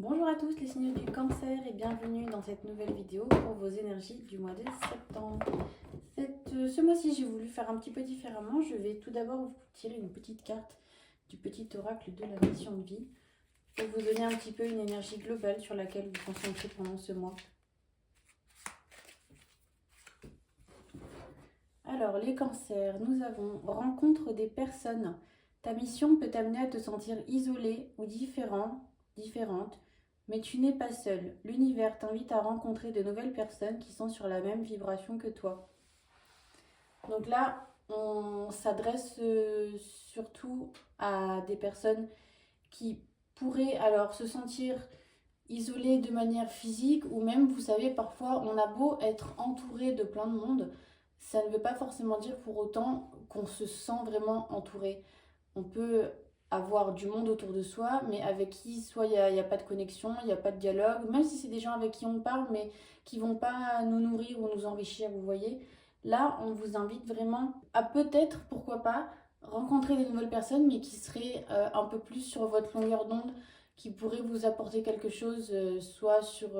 Bonjour à tous les signaux du cancer et bienvenue dans cette nouvelle vidéo pour vos énergies du mois de septembre. Ce mois-ci, j'ai voulu faire un petit peu différemment. Je vais tout d'abord vous tirer une petite carte du petit oracle de la mission de vie pour vous donner un petit peu une énergie globale sur laquelle vous concentrez pendant ce mois. Alors, les cancers, nous avons rencontre des personnes. Ta mission peut t'amener à te sentir isolé ou différente, mais tu n'es pas seul. L'univers t'invite à rencontrer de nouvelles personnes qui sont sur la même vibration que toi. Donc là, on s'adresse surtout à des personnes qui pourraient alors se sentir isolées de manière physique ou même, vous savez, parfois on a beau être entouré de plein de monde, ça ne veut pas forcément dire pour autant qu'on se sent vraiment entouré. On peut avoir du monde autour de soi, mais avec qui soit il y a pas de connexion, il n'y a pas de dialogue, même si c'est des gens avec qui on parle, mais qui vont pas nous nourrir ou nous enrichir, vous voyez. Là, on vous invite vraiment à peut-être, pourquoi pas, rencontrer des nouvelles personnes, mais qui seraient un peu plus sur votre longueur d'onde, qui pourraient vous apporter quelque chose, soit sur...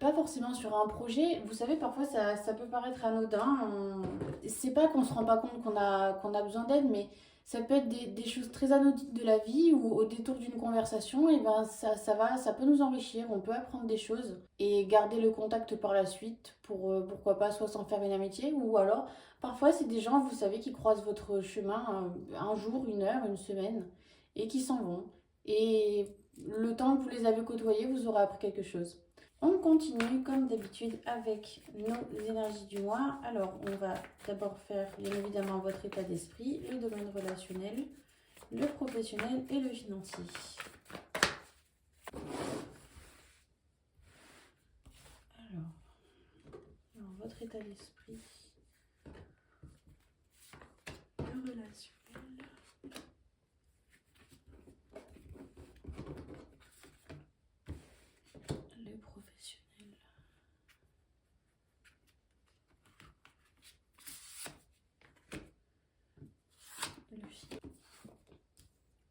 pas forcément sur un projet, vous savez, parfois ça peut paraître anodin. C'est pas qu'on se rend pas compte qu'on a besoin d'aide, mais ça peut être des choses très anodines de la vie ou au détour d'une conversation, et ben ça peut nous enrichir, on peut apprendre des choses et garder le contact par la suite pour pourquoi pas soit s'en faire une amitié ou alors parfois c'est des gens, vous savez, qui croisent votre chemin un jour, une heure, une semaine et qui s'en vont. Et le temps que vous les avez côtoyés, vous aurez appris quelque chose. On continue comme d'habitude avec nos énergies du mois. Alors, on va d'abord faire bien évidemment votre état d'esprit, le domaine relationnel, le professionnel et le financier. Alors votre état d'esprit, le relationnel, le professionnel.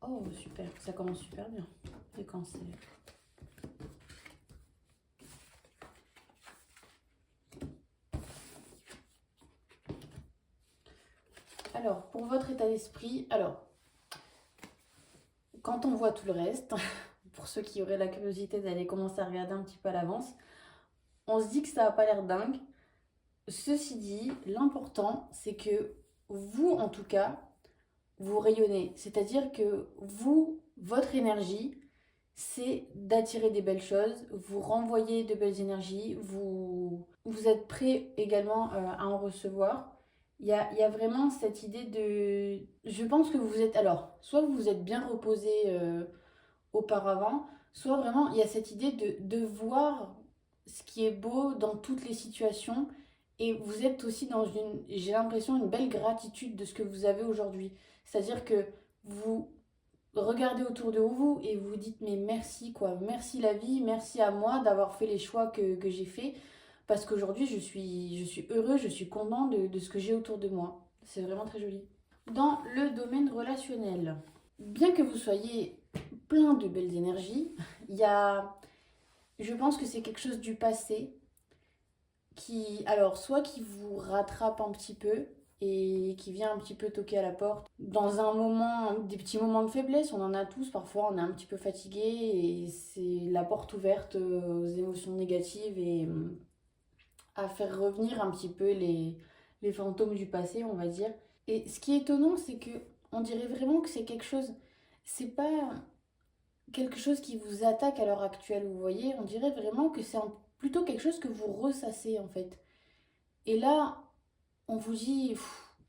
Oh, super, ça commence super bien, les cancers. Alors, pour votre état d'esprit, quand on voit tout le reste, pour ceux qui auraient la curiosité d'aller commencer à regarder un petit peu à l'avance, on se dit que ça n'a pas l'air dingue. Ceci dit, l'important, c'est que vous, en tout cas, vous rayonnez. C'est-à-dire que vous, votre énergie, c'est d'attirer des belles choses, vous renvoyez de belles énergies, vous êtes prêt également à en recevoir. Il y a vraiment cette idée de... Je pense que vous êtes... Alors, soit vous vous êtes bien reposé auparavant, soit vraiment il y a cette idée de voir ce qui est beau dans toutes les situations. Et vous êtes aussi dans une, j'ai l'impression, une belle gratitude de ce que vous avez aujourd'hui. C'est-à-dire que vous regardez autour de vous et vous vous dites mais merci quoi, merci la vie, merci à moi d'avoir fait les choix que j'ai fait parce qu'aujourd'hui je suis heureux, je suis content de ce que j'ai autour de moi. C'est vraiment très joli. Dans le domaine relationnel, bien que vous soyez plein de belles énergies, il y a, je pense que c'est quelque chose du passé qui, alors, soit qui vous rattrape un petit peu et qui vient un petit peu toquer à la porte. Dans un moment, des petits moments de faiblesse, on en a tous, parfois on est un petit peu fatigué et c'est la porte ouverte aux émotions négatives et à faire revenir un petit peu les fantômes du passé, on va dire. Et ce qui est étonnant, c'est que on dirait vraiment que c'est quelque chose, c'est pas quelque chose qui vous attaque à l'heure actuelle, vous voyez, on dirait vraiment que c'est plutôt quelque chose que vous ressassez en fait. Et là, on vous dit,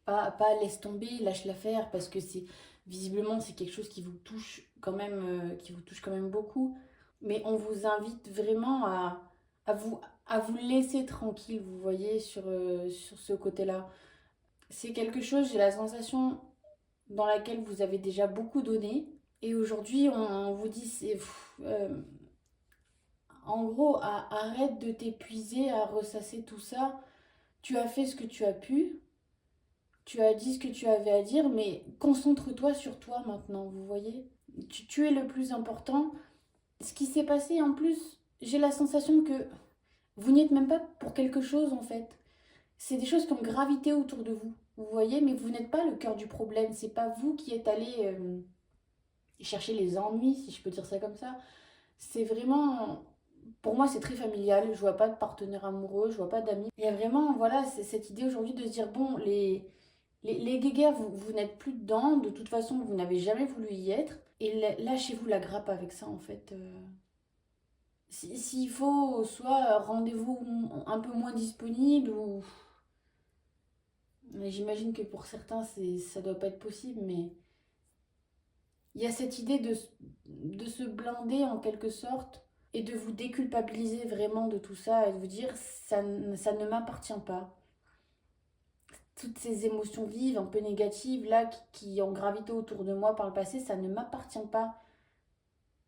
pas laisse tomber, lâche l'affaire, parce que c'est visiblement c'est quelque chose qui vous touche quand même, qui vous touche quand même beaucoup. Mais on vous invite vraiment à vous, à vous laisser tranquille, vous voyez, sur ce côté-là. C'est quelque chose, j'ai la sensation, dans laquelle vous avez déjà beaucoup donné. Et aujourd'hui, on vous dit, en gros, arrête de t'épuiser à ressasser tout ça. Tu as fait ce que tu as pu, tu as dit ce que tu avais à dire, mais concentre-toi sur toi maintenant, vous voyez. Tu es le plus important. Ce qui s'est passé en plus, j'ai la sensation que vous n'y êtes même pas pour quelque chose en fait. C'est des choses qui ont gravité autour de vous. Vous voyez, mais vous n'êtes pas le cœur du problème. C'est pas vous qui êtes allé chercher les ennuis, si je peux dire ça comme ça. C'est vraiment, pour moi, c'est très familial. Je vois pas de partenaire amoureux, je vois pas d'amis. Il y a vraiment, voilà, c'est cette idée aujourd'hui de se dire, bon, les guéguerres, vous n'êtes plus dedans. De toute façon, vous n'avez jamais voulu y être. Et lâchez-vous la grappe avec ça, en fait. S'il faut, soit rendez-vous un peu moins disponible, ou... Mais j'imagine que pour certains, ça doit pas être possible, mais il y a cette idée de se blinder en quelque sorte et de vous déculpabiliser vraiment de tout ça et de vous dire ça ne m'appartient pas. Toutes ces émotions vives, un peu négatives là qui ont gravité autour de moi par le passé, ça ne m'appartient pas.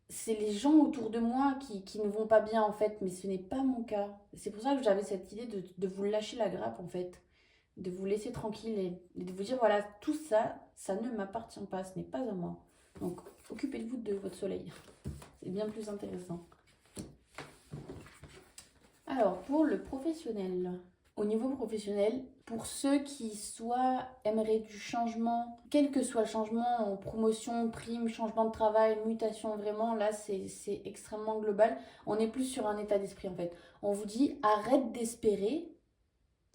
C'est les gens autour de moi qui ne vont pas bien en fait, mais ce n'est pas mon cas. C'est pour ça que j'avais cette idée de vous lâcher la grappe en fait, de vous laisser tranquille et de vous dire voilà, tout ça, ça ne m'appartient pas, ce n'est pas à moi. Donc occupez-vous de votre soleil, c'est bien plus intéressant. Alors pour le professionnel, au niveau professionnel, pour ceux qui soit aimeraient du changement, quel que soit le changement, promotion, prime, changement de travail, mutation, vraiment là c'est extrêmement global. On est plus sur un état d'esprit en fait. On vous dit arrête d'espérer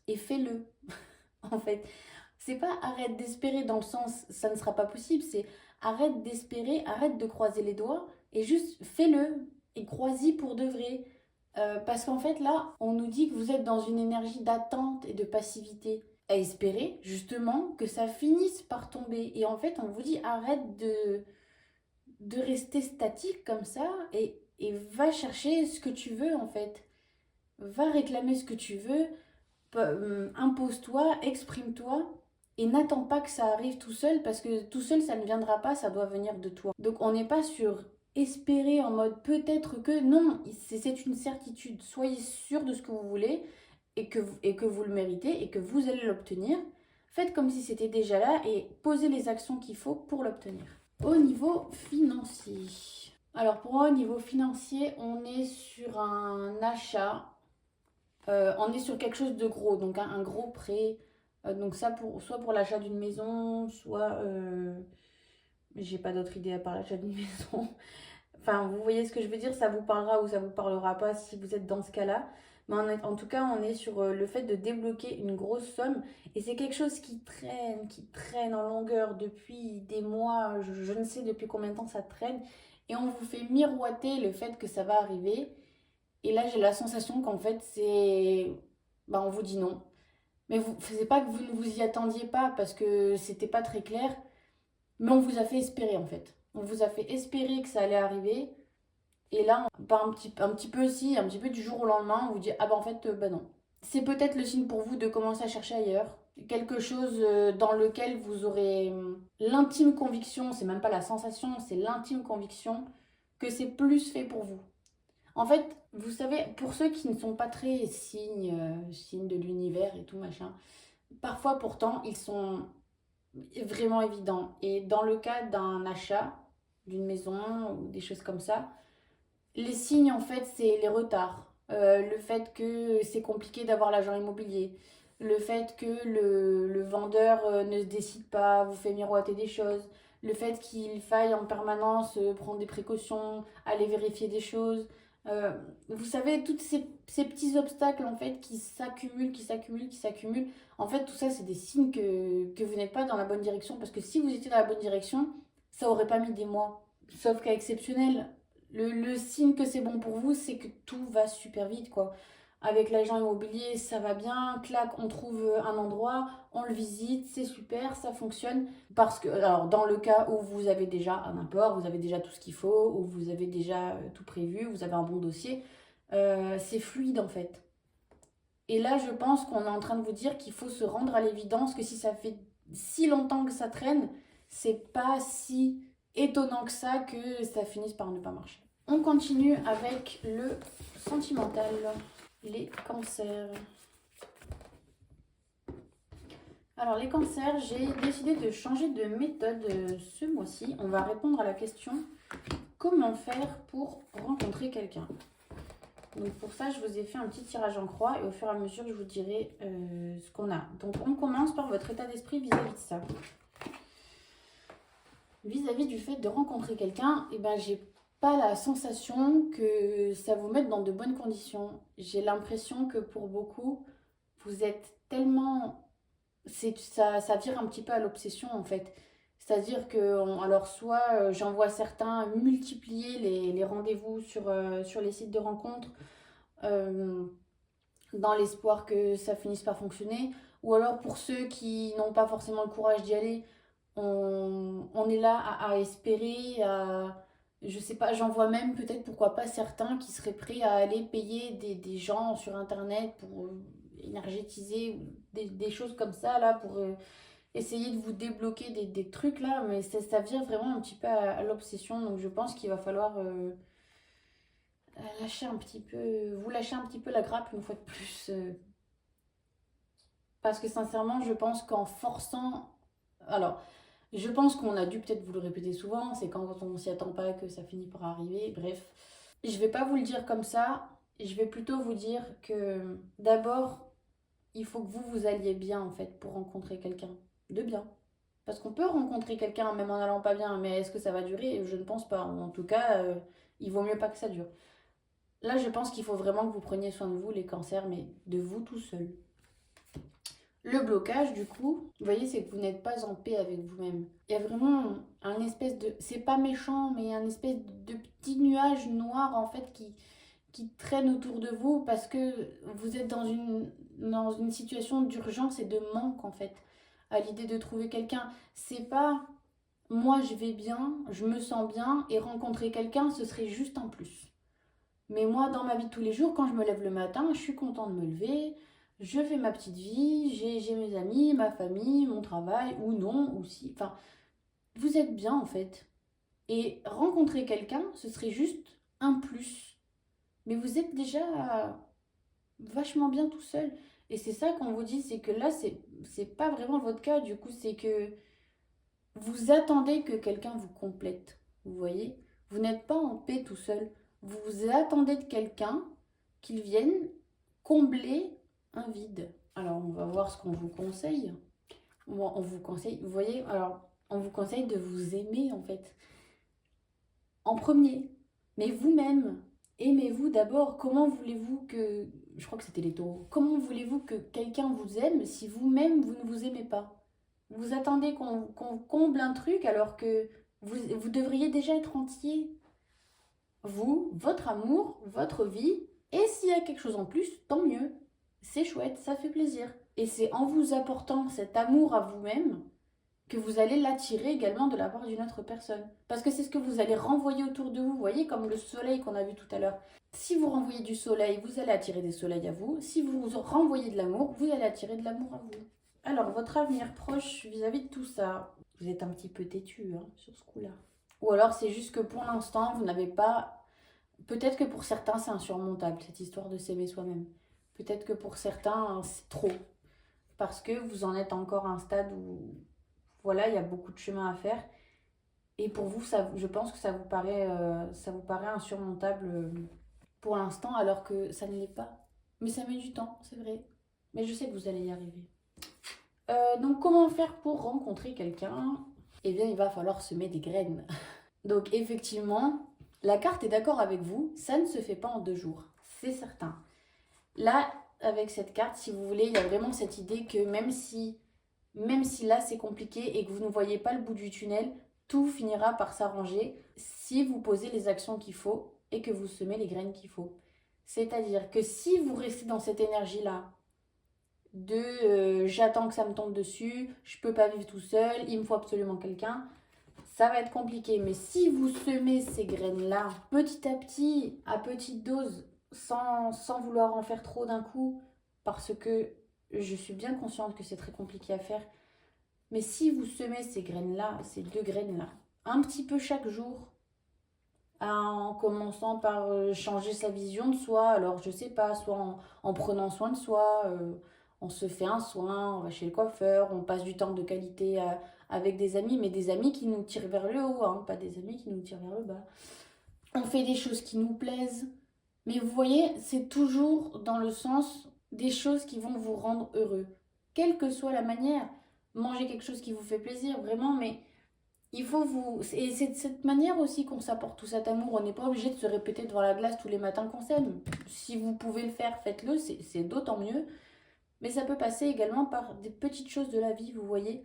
et fais-le. En fait, c'est pas arrête d'espérer dans le sens ça ne sera pas possible, c'est arrête d'espérer, arrête de croiser les doigts et juste fais-le et crois-y pour de vrai. Parce qu'en fait là, on nous dit que vous êtes dans une énergie d'attente et de passivité. À espérer justement que ça finisse par tomber. Et en fait, on vous dit arrête de rester statique comme ça et va chercher ce que tu veux en fait. Va réclamer ce que tu veux, impose-toi, exprime-toi et n'attends pas que ça arrive tout seul parce que tout seul ça ne viendra pas, ça doit venir de toi. Donc on n'est pas sur espérer en mode peut-être que non, c'est une certitude. Soyez sûr de ce que vous voulez et que vous le méritez et que vous allez l'obtenir. Faites comme si c'était déjà là et posez les actions qu'il faut pour l'obtenir. Au niveau financier. Alors pour moi, au niveau financier, on est sur un achat. On est sur quelque chose de gros, donc un gros prêt. Donc ça, soit pour l'achat d'une maison, soit... j'ai pas d'autre idée à part l'achat d'une maison. Enfin, vous voyez ce que je veux dire, ça vous parlera ou ça vous parlera pas si vous êtes dans ce cas-là. Mais en tout cas, on est sur le fait de débloquer une grosse somme. Et c'est quelque chose qui traîne en longueur depuis des mois. Je ne sais depuis combien de temps ça traîne. Et on vous fait miroiter le fait que ça va arriver. Et là, j'ai la sensation qu'en fait, c'est... Bah, on vous dit non. Mais c'est pas que vous ne vous y attendiez pas parce que c'était pas très clair. Mais on vous a fait espérer en fait. On vous a fait espérer que ça allait arriver. Et là, pas un petit peu aussi, un petit peu du jour au lendemain, on vous dit ah bah en fait, bah non. C'est peut-être le signe pour vous de commencer à chercher ailleurs. Quelque chose dans lequel vous aurez l'intime conviction, c'est même pas la sensation, c'est l'intime conviction que c'est plus fait pour vous. En fait, vous savez, pour ceux qui ne sont pas très signes de l'univers et tout machin, parfois pourtant ils sont vraiment évidents. Et dans le cas d'un achat d'une maison ou des choses comme ça, les signes en fait c'est les retards, le fait que c'est compliqué d'avoir l'agent immobilier, le fait que le vendeur ne se décide pas, vous fait miroiter des choses, le fait qu'il faille en permanence prendre des précautions, aller vérifier des choses. Vous savez, tous ces petits obstacles en fait qui s'accumulent, qui s'accumulent, qui s'accumulent. En fait, tout ça, c'est des signes que vous n'êtes pas dans la bonne direction. Parce que si vous étiez dans la bonne direction, ça aurait pas mis des mois. Sauf cas exceptionnel, le signe que c'est bon pour vous, c'est que tout va super vite, quoi. Avec l'agent immobilier, ça va bien, clac, on trouve un endroit, on le visite, c'est super, ça fonctionne. Parce que, alors, dans le cas où vous avez déjà un apport, vous avez déjà tout ce qu'il faut, où vous avez déjà tout prévu, vous avez un bon dossier, c'est fluide en fait. Et là, je pense qu'on est en train de vous dire qu'il faut se rendre à l'évidence que si ça fait si longtemps que ça traîne, c'est pas si étonnant que ça que ça finisse par ne pas marcher. On continue avec le sentimental, les cancers. Alors les cancers, j'ai décidé de changer de méthode ce mois-ci. On va répondre à la question comment faire pour rencontrer quelqu'un? Donc pour ça, je vous ai fait un petit tirage en croix et au fur et à mesure, je vous dirai ce qu'on a. Donc on commence par votre état d'esprit vis-à-vis de ça. Vis-à-vis du fait de rencontrer quelqu'un, eh ben, j'ai pas la sensation que ça vous mette dans de bonnes conditions. J'ai l'impression que pour beaucoup, vous êtes tellement... ça vire un petit peu à l'obsession en fait. C'est-à-dire que, alors soit j'en vois certains multiplier les rendez-vous sur les sites de rencontres euh, dans l'espoir que ça finisse par fonctionner, ou alors pour ceux qui n'ont pas forcément le courage d'y aller, on est là à espérer, je sais pas, j'en vois même peut-être pourquoi pas certains qui seraient prêts à aller payer des gens sur internet pour énergétiser des choses comme ça là pour essayer de vous débloquer des trucs là, mais ça vient vraiment un petit peu à l'obsession, donc je pense qu'il va falloir lâcher un petit peu, vous lâcher un petit peu la grappe une fois de plus, parce que sincèrement je pense qu'en forçant, alors je pense qu'on a dû peut-être vous le répéter souvent, c'est quand on s'y attend pas que ça finit par arriver, bref. Je vais pas vous le dire comme ça, je vais plutôt vous dire que d'abord, il faut que vous alliez bien en fait pour rencontrer quelqu'un de bien. Parce qu'on peut rencontrer quelqu'un même en allant pas bien, mais est-ce que ça va durer? Je ne pense pas. En tout cas, il vaut mieux pas que ça dure. Là, je pense qu'il faut vraiment que vous preniez soin de vous, les cancers, mais de vous tout seul. Le blocage, du coup, vous voyez, c'est que vous n'êtes pas en paix avec vous-même. Il y a vraiment un espèce de... C'est pas méchant, mais un espèce de petit nuage noir, en fait, qui traîne autour de vous parce que vous êtes dans une situation d'urgence et de manque, en fait, à l'idée de trouver quelqu'un. C'est pas... Moi, je vais bien, je me sens bien, et rencontrer quelqu'un, ce serait juste un plus. Mais moi, dans ma vie de tous les jours, quand je me lève le matin, je suis contente de me lever, je fais ma petite vie, j'ai mes amis, ma famille, mon travail, ou non, ou si. Enfin, vous êtes bien en fait. Et rencontrer quelqu'un, ce serait juste un plus. Mais vous êtes déjà vachement bien tout seul. Et c'est ça qu'on vous dit, c'est que là, c'est pas vraiment votre cas. Du coup, c'est que vous attendez que quelqu'un vous complète. Vous voyez? Vous n'êtes pas en paix tout seul. Vous attendez de quelqu'un qu'il vienne combler un vide. Alors, on va voir ce qu'on vous conseille. On vous conseille, vous voyez, alors, on vous conseille de vous aimer en fait. En premier. Mais vous-même, aimez-vous d'abord. Comment voulez-vous que. Je crois que c'était les taureaux. Comment voulez-vous que quelqu'un vous aime si vous-même vous ne vous aimez pas? Vous attendez qu'on comble un truc alors que vous devriez déjà être entier. Vous, votre amour, votre vie. Et s'il y a quelque chose en plus, tant mieux. C'est chouette, ça fait plaisir. Et c'est en vous apportant cet amour à vous-même que vous allez l'attirer également de la part d'une autre personne. Parce que c'est ce que vous allez renvoyer autour de vous, vous voyez, comme le soleil qu'on a vu tout à l'heure. Si vous renvoyez du soleil, vous allez attirer des soleils à vous. Si vous renvoyez de l'amour, vous allez attirer de l'amour à vous. Alors, votre avenir proche vis-à-vis de tout ça, vous êtes un petit peu têtu hein, sur ce coup-là. Ou alors c'est juste que pour l'instant, vous n'avez pas... Peut-être que pour certains, c'est insurmontable, cette histoire de s'aimer soi-même. Peut-être que pour certains, c'est trop. Parce que vous en êtes encore à un stade où, voilà, il y a beaucoup de chemin à faire. Et pour vous, ça, je pense que ça vous paraît insurmontable pour l'instant, alors que ça ne l'est pas. Mais ça met du temps, c'est vrai. Mais je sais que vous allez y arriver. Donc, comment faire pour rencontrer quelqu'un? Eh bien, il va falloir semer des graines. Donc, effectivement, la carte est d'accord avec vous, ça ne se fait pas en 2 jours, c'est certain. Là, avec cette carte, si vous voulez, il y a vraiment cette idée que même si là c'est compliqué et que vous ne voyez pas le bout du tunnel, tout finira par s'arranger si vous posez les actions qu'il faut et que vous semez les graines qu'il faut. C'est-à-dire que si vous restez dans cette énergie-là, de j'attends que ça me tombe dessus, je peux pas vivre tout seul, il me faut absolument quelqu'un, ça va être compliqué. Mais si vous semez ces graines-là petit à petit, à petite dose, sans vouloir en faire trop d'un coup, parce que je suis bien consciente que c'est très compliqué à faire, mais si vous semez ces graines-là, ces 2 graines-là, un petit peu chaque jour, en commençant par changer sa vision de soi, alors je sais pas, soit en prenant soin de soi, on se fait un soin, on va chez le coiffeur, on passe du temps de qualité avec des amis, mais des amis qui nous tirent vers le haut, hein, pas des amis qui nous tirent vers le bas. on fait des choses qui nous plaisent. Mais vous voyez, c'est toujours dans le sens des choses qui vont vous rendre heureux. Quelle que soit la manière, manger quelque chose qui vous fait plaisir, vraiment, mais il faut vous... Et c'est de cette manière aussi qu'on s'apporte tout cet amour. On n'est pas obligé de se répéter devant la glace tous les matins qu'on s'aime. Si vous pouvez le faire, faites-le, c'est d'autant mieux. Mais ça peut passer également par des petites choses de la vie, vous voyez.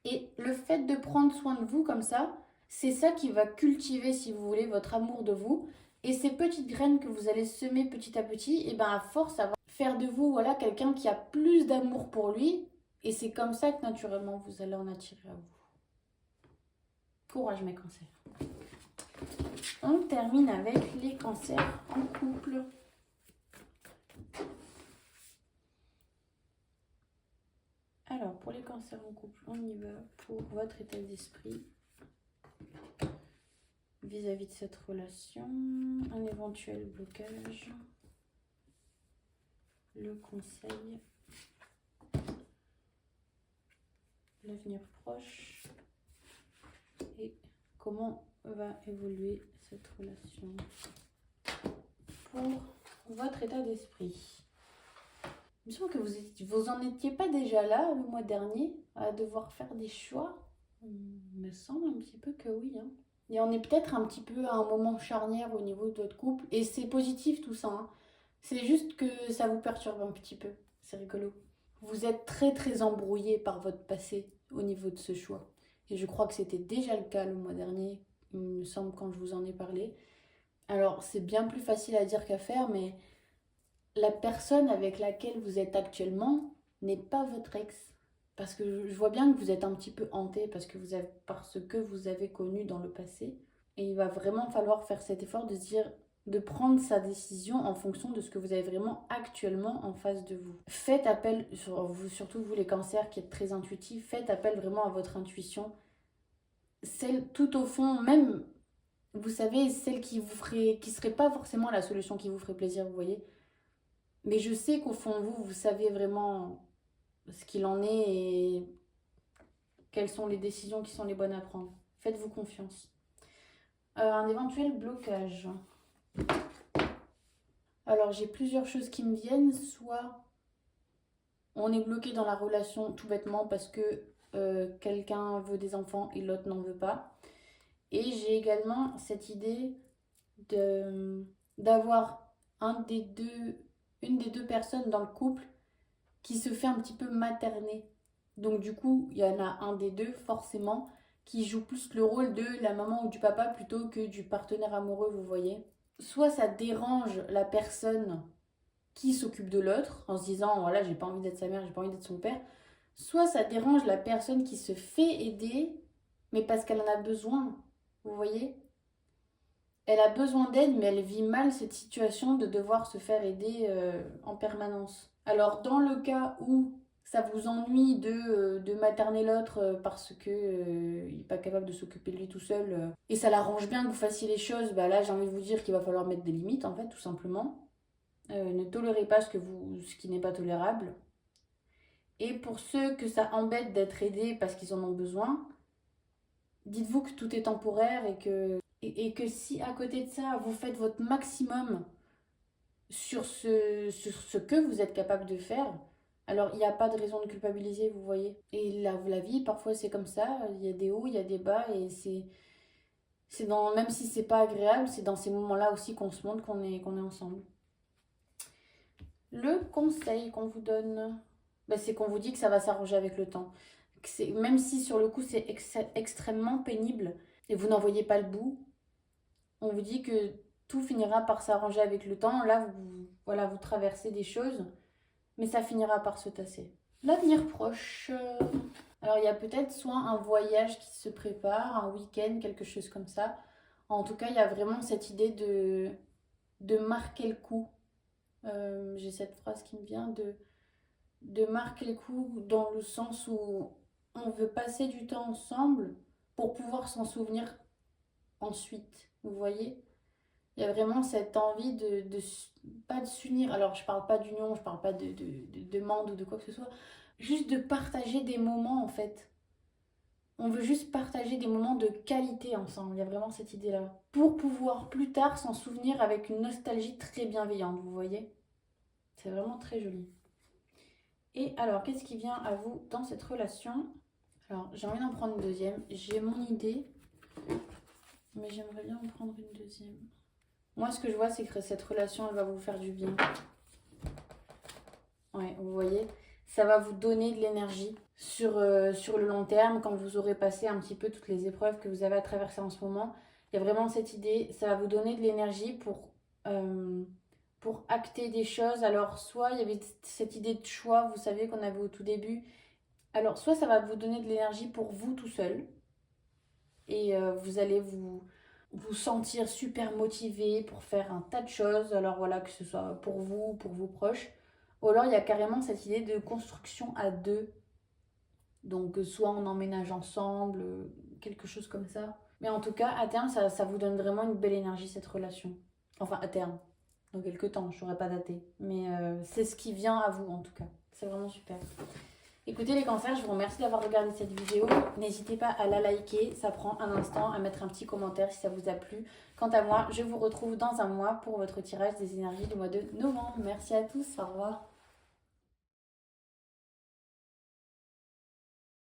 Et le fait de prendre soin de vous comme ça, c'est ça qui va cultiver, si vous voulez, votre amour de vous. Et ces petites graines que vous allez semer petit à petit, et ben à force, ça va faire de vous, voilà, quelqu'un qui a plus d'amour pour lui. Et c'est comme ça que naturellement, vous allez en attirer à vous. Courage mes cancers. On termine avec les cancers en couple. Alors, pour les cancers en couple, on y va pour votre état d'esprit vis-à-vis de cette relation, un éventuel blocage, le conseil, l'avenir proche et comment va évoluer cette relation pour votre état d'esprit. Il me semble que vous en étiez pas déjà là le mois dernier à devoir faire des choix. Il me semble un petit peu que oui. Hein. Et on est peut-être un petit peu à un moment charnière au niveau de votre couple. Et c'est positif tout ça. Hein. C'est juste que ça vous perturbe un petit peu. C'est rigolo. Vous êtes très très embrouillé par votre passé au niveau de ce choix. Et je crois que c'était déjà le cas le mois dernier. Il me semble quand je vous en ai parlé. Alors c'est bien plus facile à dire qu'à faire, mais la personne avec laquelle vous êtes actuellement n'est pas votre ex. Parce que je vois bien que vous êtes un petit peu hanté parce que vous avez connu dans le passé. Et il va vraiment falloir faire cet effort de se dire, de prendre sa décision en fonction de ce que vous avez vraiment actuellement en face de vous. Faites appel, surtout vous les cancers qui êtes très intuitifs, faites appel vraiment à votre intuition. Celle tout au fond, même, vous savez, celle qui serait pas forcément la solution qui vous ferait plaisir, vous voyez. Mais je sais qu'au fond de vous, vous savez vraiment ce qu'il en est et quelles sont les décisions qui sont les bonnes à prendre. Faites-vous confiance. Un éventuel blocage. Alors j'ai plusieurs choses qui me viennent. Soit on est bloqué dans la relation tout bêtement parce que quelqu'un veut des enfants et l'autre n'en veut pas. Et j'ai également cette idée d'avoir une des deux personnes dans le couple qui se fait un petit peu materner. Donc du coup, il y en a un des deux forcément qui joue plus le rôle de la maman ou du papa plutôt que du partenaire amoureux, vous voyez. Soit ça dérange la personne qui s'occupe de l'autre en se disant voilà, j'ai pas envie d'être sa mère, j'ai pas envie d'être son père. Soit ça dérange la personne qui se fait aider, mais parce qu'elle en a besoin, vous voyez. Elle a besoin d'aide, mais elle vit mal cette situation de devoir se faire aider en permanence. Alors, dans le cas où ça vous ennuie de materner l'autre parce que il n'est pas capable de s'occuper de lui tout seul, et ça l'arrange bien que vous fassiez les choses, bah là, j'ai envie de vous dire qu'il va falloir mettre des limites, en fait, tout simplement. Ne tolérez pas ce qui n'est pas tolérable. Et pour ceux que ça embête d'être aidés parce qu'ils en ont besoin, dites-vous que tout est temporaire et que si à côté de ça, vous faites votre maximum sur ce que vous êtes capable de faire, alors il n'y a pas de raison de culpabiliser, vous voyez. Et la vie, parfois c'est comme ça, il y a des hauts, il y a des bas, et même si c'est pas agréable, c'est dans ces moments-là aussi qu'on se montre qu'on est ensemble. Le conseil qu'on vous donne, bah, c'est qu'on vous dit que ça va s'arranger avec le temps. Même si sur le coup c'est extrêmement pénible et vous n'en voyez pas le bout, on vous dit que tout finira par s'arranger avec le temps. Là, voilà, vous traversez des choses, mais ça finira par se tasser. L'avenir proche. Alors, il y a peut-être soit un voyage qui se prépare, un week-end, quelque chose comme ça. En tout cas, il y a vraiment cette idée de marquer le coup. J'ai cette phrase qui me vient de marquer le coup dans le sens où on veut passer du temps ensemble pour pouvoir s'en souvenir ensuite. Vous voyez? Il y a vraiment cette envie pas de s'unir. Alors, je parle pas d'union, je parle pas de demande ou de quoi que ce soit. Juste de partager des moments, en fait. On veut juste partager des moments de qualité ensemble. Il y a vraiment cette idée-là. Pour pouvoir plus tard s'en souvenir avec une nostalgie très bienveillante, vous voyez? C'est vraiment très joli. Et alors, qu'est-ce qui vient à vous dans cette relation? Alors, j'ai envie d'en prendre une deuxième. J'ai mon idée, mais j'aimerais bien en prendre une deuxième. Moi, ce que je vois, c'est que cette relation, elle va vous faire du bien. Ouais, vous voyez, ça va vous donner de l'énergie sur le long terme, quand vous aurez passé un petit peu toutes les épreuves que vous avez à traverser en ce moment. Il y a vraiment cette idée, ça va vous donner de l'énergie pour acter des choses. Alors, soit il y avait cette idée de choix, vous savez, qu'on avait au tout début. Alors, soit ça va vous donner de l'énergie pour vous tout seul, et vous allez vous sentir super motivé pour faire un tas de choses. Alors voilà, que ce soit pour vous ou pour vos proches. Ou alors il y a carrément cette idée de construction à deux. Donc soit on emménage ensemble, quelque chose comme ça. Mais en tout cas, à terme, ça vous donne vraiment une belle énergie, cette relation. Enfin, à terme. Dans quelques temps, je ne saurais pas dater. Mais c'est ce qui vient à vous, en tout cas. C'est vraiment super. Écoutez les cancers, je vous remercie d'avoir regardé cette vidéo. N'hésitez pas à la liker, ça prend un instant, à mettre un petit commentaire si ça vous a plu. Quant à moi, je vous retrouve dans un mois pour votre tirage des énergies du mois de novembre. Merci à tous, au revoir.